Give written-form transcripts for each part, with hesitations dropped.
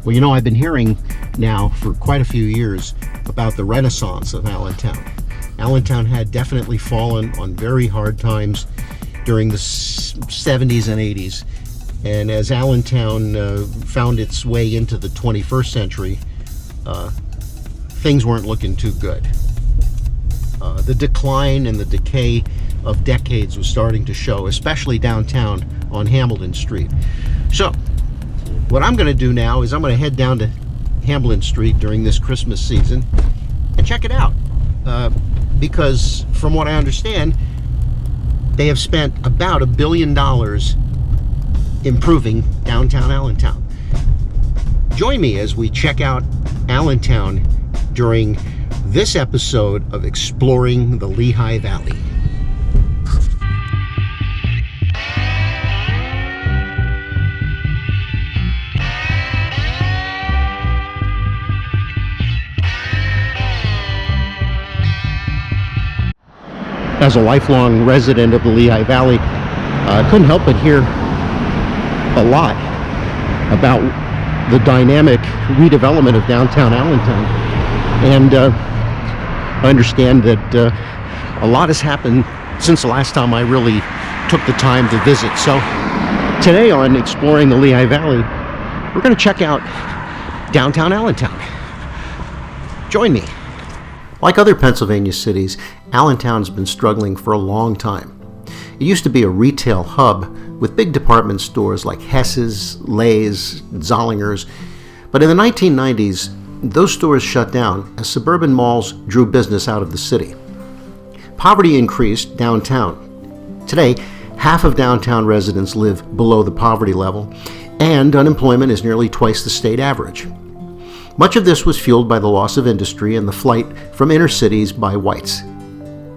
Well, you know, I've been hearing now for quite a few years about the renaissance of Allentown. Allentown had definitely fallen on very hard times during the 70s and 80s. And as Allentown found its way into the 21st century, things weren't looking too good. The decline and the decay of decades was starting to show, especially downtown on Hamilton Street. So, what I'm going to do now is I'm going to head down to Hamilton Street during this Christmas season and check it out. Because from what I understand, they have spent about $1 billion improving downtown Allentown. Join me as we check out Allentown during this episode of Exploring the Lehigh Valley. As a lifelong resident of the Lehigh Valley, I couldn't help but hear a lot about the dynamic redevelopment of downtown Allentown. And I understand that a lot has happened since the last time I really took the time to visit. So today on Exploring the Lehigh Valley, we're going to check out downtown Allentown. Join me. Like other Pennsylvania cities, Allentown's been struggling for a long time. It used to be a retail hub with big department stores like Hess's, Lay's, Zollinger's, but in the 1990s, those stores shut down as suburban malls drew business out of the city. Poverty increased downtown. Today, half of downtown residents live below the poverty level, and unemployment is nearly twice the state average. Much of this was fueled by the loss of industry and the flight from inner cities by whites.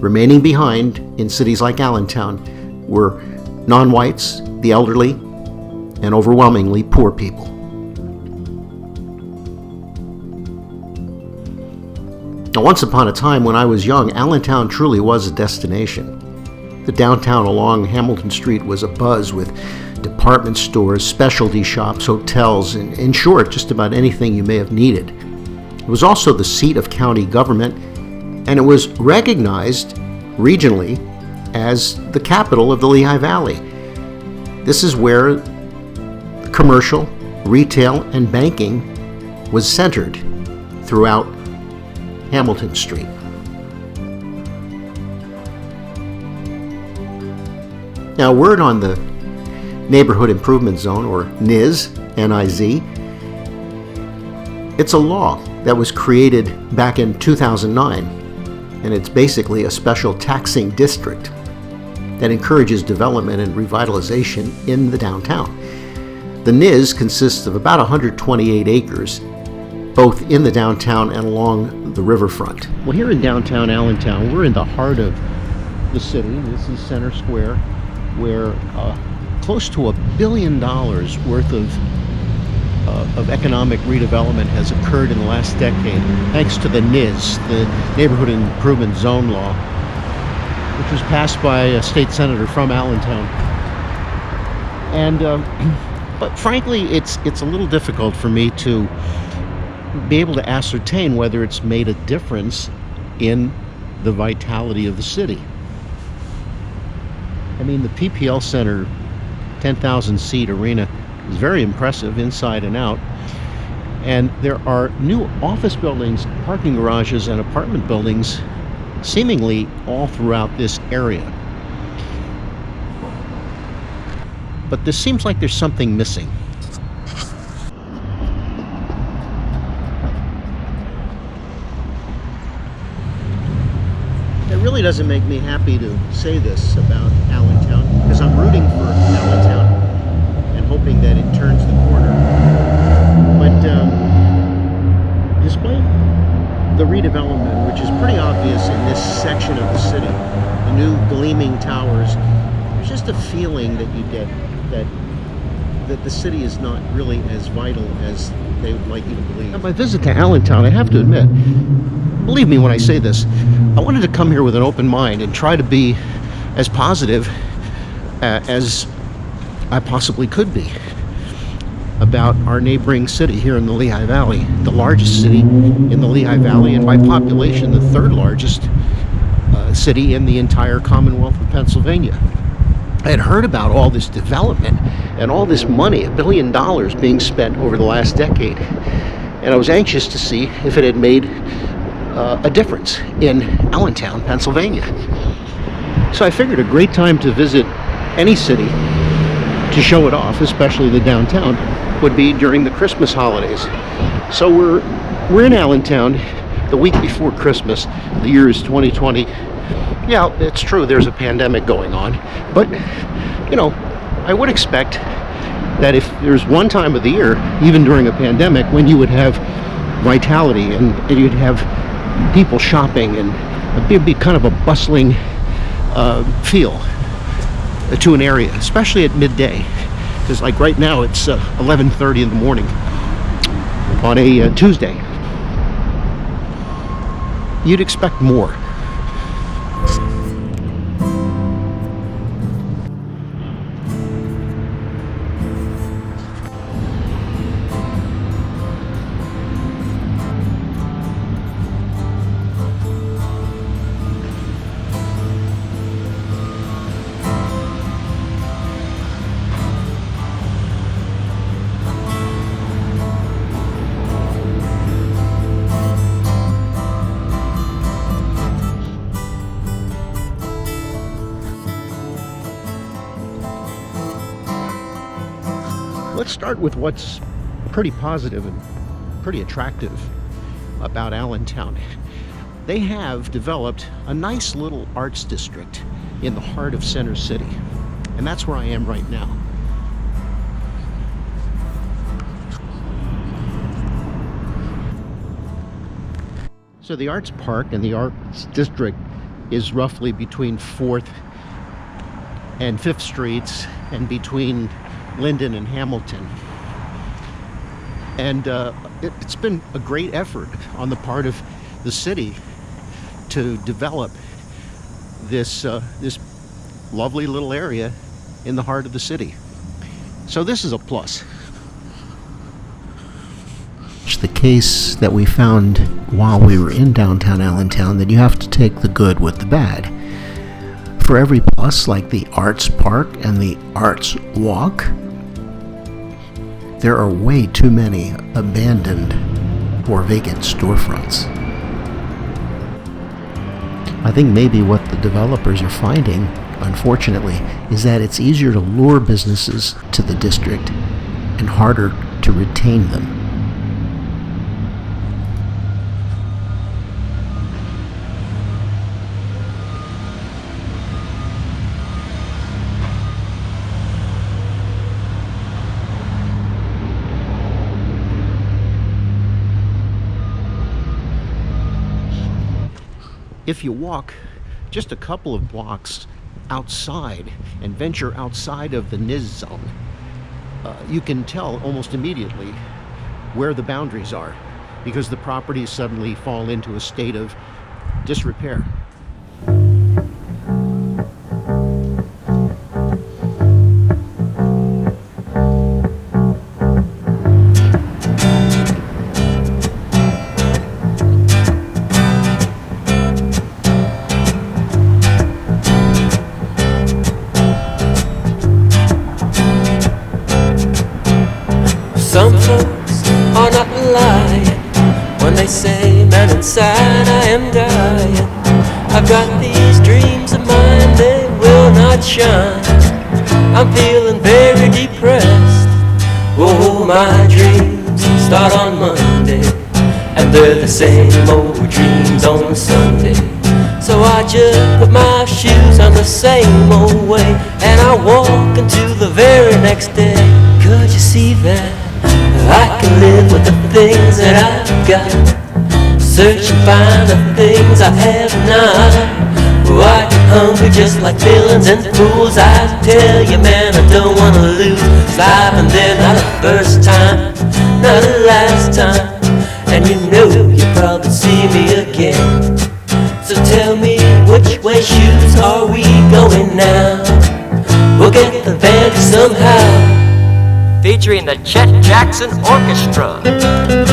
Remaining behind in cities like Allentown were non-whites, the elderly, and overwhelmingly poor people. Now, once upon a time when I was young, Allentown truly was a destination. The downtown along Hamilton Street was abuzz with department stores, specialty shops, hotels, and in short, just about anything you may have needed. It was also the seat of county government, and it was recognized regionally as the capital of the Lehigh Valley. This is where commercial, retail, and banking was centered throughout Hamilton Street. Now, word on the Neighborhood Improvement Zone, or NIZ, N-I-Z. It's a law that was created back in 2009, and it's basically a special taxing district that encourages development and revitalization in the downtown. The NIZ consists of about 128 acres, both in the downtown and along the riverfront. Well, here in downtown Allentown, we're in the heart of the city. This is Center Square, where close to $1 billion worth of economic redevelopment has occurred in the last decade, thanks to the NIZ, the Neighborhood Improvement Zone law, which was passed by a state senator from Allentown. And but frankly, it's a little difficult for me to be able to ascertain whether it's made a difference in the vitality of the city. I mean, the PPL Center 10,000 seat arena is very impressive inside and out, and there are new office buildings, parking garages, and apartment buildings seemingly all throughout this area. But this seems like there's something missing. It really doesn't make me happy to say this about Allentown, because I'm rooting for Allentown and hoping that it turns the corner. But despite the redevelopment, which is pretty obvious in this section of the city, the new gleaming towers, there's just a feeling that you get that the city is not really as vital as they would like you to believe. On my visit to Allentown, I have to admit, believe me when I say this, I wanted to come here with an open mind and try to be as positive as I possibly could be. about our neighboring city here in the Lehigh Valley, the largest city in the Lehigh Valley, and by population, the third largest city in the entire Commonwealth of Pennsylvania. I had heard about all this development and all this money, $1 billion being spent over the last decade. And I was anxious to see if it had made a difference in Allentown, Pennsylvania. So I figured a great time to visit any city to show it off, especially the downtown, would be during the Christmas holidays. So we're in Allentown the week before Christmas. The year is 2020. Yeah, it's true, there's a pandemic going on, but you know, I would expect that if there's one time of the year, even during a pandemic, when you would have vitality and you'd have people shopping and it'd be kind of a bustling feel to an area, especially at midday, because like right now it's 11:30 in the morning on a Tuesday. You'd expect more. Let's start with what's pretty positive and pretty attractive about Allentown. They have developed a nice little arts district in the heart of Center City, and that's where I am right now. So the Arts Park and the Arts District is roughly between 4th and 5th Streets and between Linden and Hamilton. And it's been a great effort on the part of the city to develop this lovely little area in the heart of the city. So this is a plus. It's the case that we found while we were in downtown Allentown, that you have to take the good with the bad. For every plus, like the Arts Park and the Arts Walk, there are way too many abandoned or vacant storefronts. I think maybe what the developers are finding, unfortunately, is that it's easier to lure businesses to the district and harder to retain them. If you walk just a couple of blocks outside and venture outside of the NIZ zone, you can tell almost immediately where the boundaries are, because the properties suddenly fall into a state of disrepair. Some folks are not lying when they say, man, inside I am dying. I've got these dreams of mine, they will not shine. I'm feeling very depressed. Oh, my dreams start on Monday, and they're the same old dreams on Sunday. So I just put my shoes on the same old way, and I walk into the very next day. Could you see that? I can live with the things that I've got, search and find the things I have not. Oh, I get hungry just like villains and fools. I tell you, man, I don't want to lose life, and then not the first time, not the last time. And you know you'll probably see me again. So tell me, which way shoes are we going now? We'll get the van somehow. Featuring featuring the Chet Jackson Orchestra.